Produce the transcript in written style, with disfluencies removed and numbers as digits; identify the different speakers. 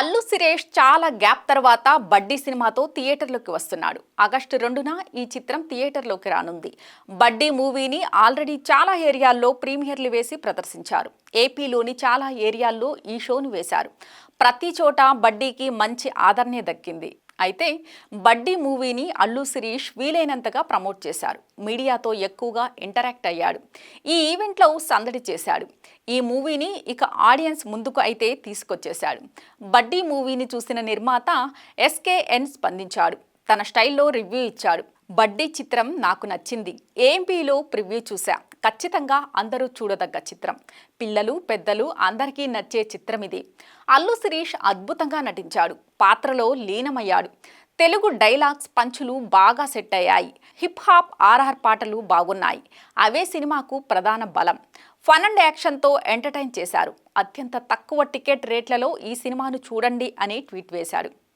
Speaker 1: అల్లు శిరీష్ చాలా గ్యాప్ తర్వాత బడ్డీ సినిమాతో థియేటర్లోకి వస్తున్నాడు. ఆగస్టు 2న ఈ చిత్రం థియేటర్లోకి రానుంది. బడ్డీ మూవీని ఆల్రెడీ చాలా ఏరియాల్లో ప్రీమియర్లు వేసి ప్రదర్శించారు. ఏపీలోని చాలా ఏరియాల్లో ఈ షోను వేశారు. ప్రతి చోట బడ్డీకి మంచి ఆదరణ దక్కింది. అయితే బడ్డీ మూవీని అల్లు శిరీష్ వీలైనంతగా ప్రమోట్ చేశారు. మీడియాతో ఎక్కువగా ఇంటరాక్ట్ అయ్యాడు. ఈ ఈవెంట్లో సందడి చేశాడు. ఈ మూవీని ఇక ఆడియన్స్ ముందుకు అయితే తీసుకొచ్చేశాడు. బడ్డీ మూవీని చూసిన నిర్మాత ఎస్కేఎన్ స్పందించాడు. తన స్టైల్లో రివ్యూ ఇచ్చాడు. బడ్డీ చిత్రం నాకు నచ్చింది. ఏఎంపీలో ప్రివ్యూ చూసా. ఖచ్చితంగా అందరూ చూడదగ్గ చిత్రం. పిల్లలు పెద్దలు అందరికీ నచ్చే చిత్రం ఇది. అల్లు శిరీష్ అద్భుతంగా నటించాడు. పాత్రలో లీనమయ్యాడు. తెలుగు డైలాగ్స్ పంచులు బాగా సెట్ అయ్యాయి. హిప్ హాప్ ఆర్ఆర్ పాటలు బాగున్నాయి. అవే సినిమాకు ప్రధాన బలం. ఫన్ అండ్ యాక్షన్తో ఎంటర్టైన్ చేశారు. అత్యంత తక్కువ టికెట్ రేట్లలో ఈ సినిమాను చూడండి అని ట్వీట్ వేశాడు.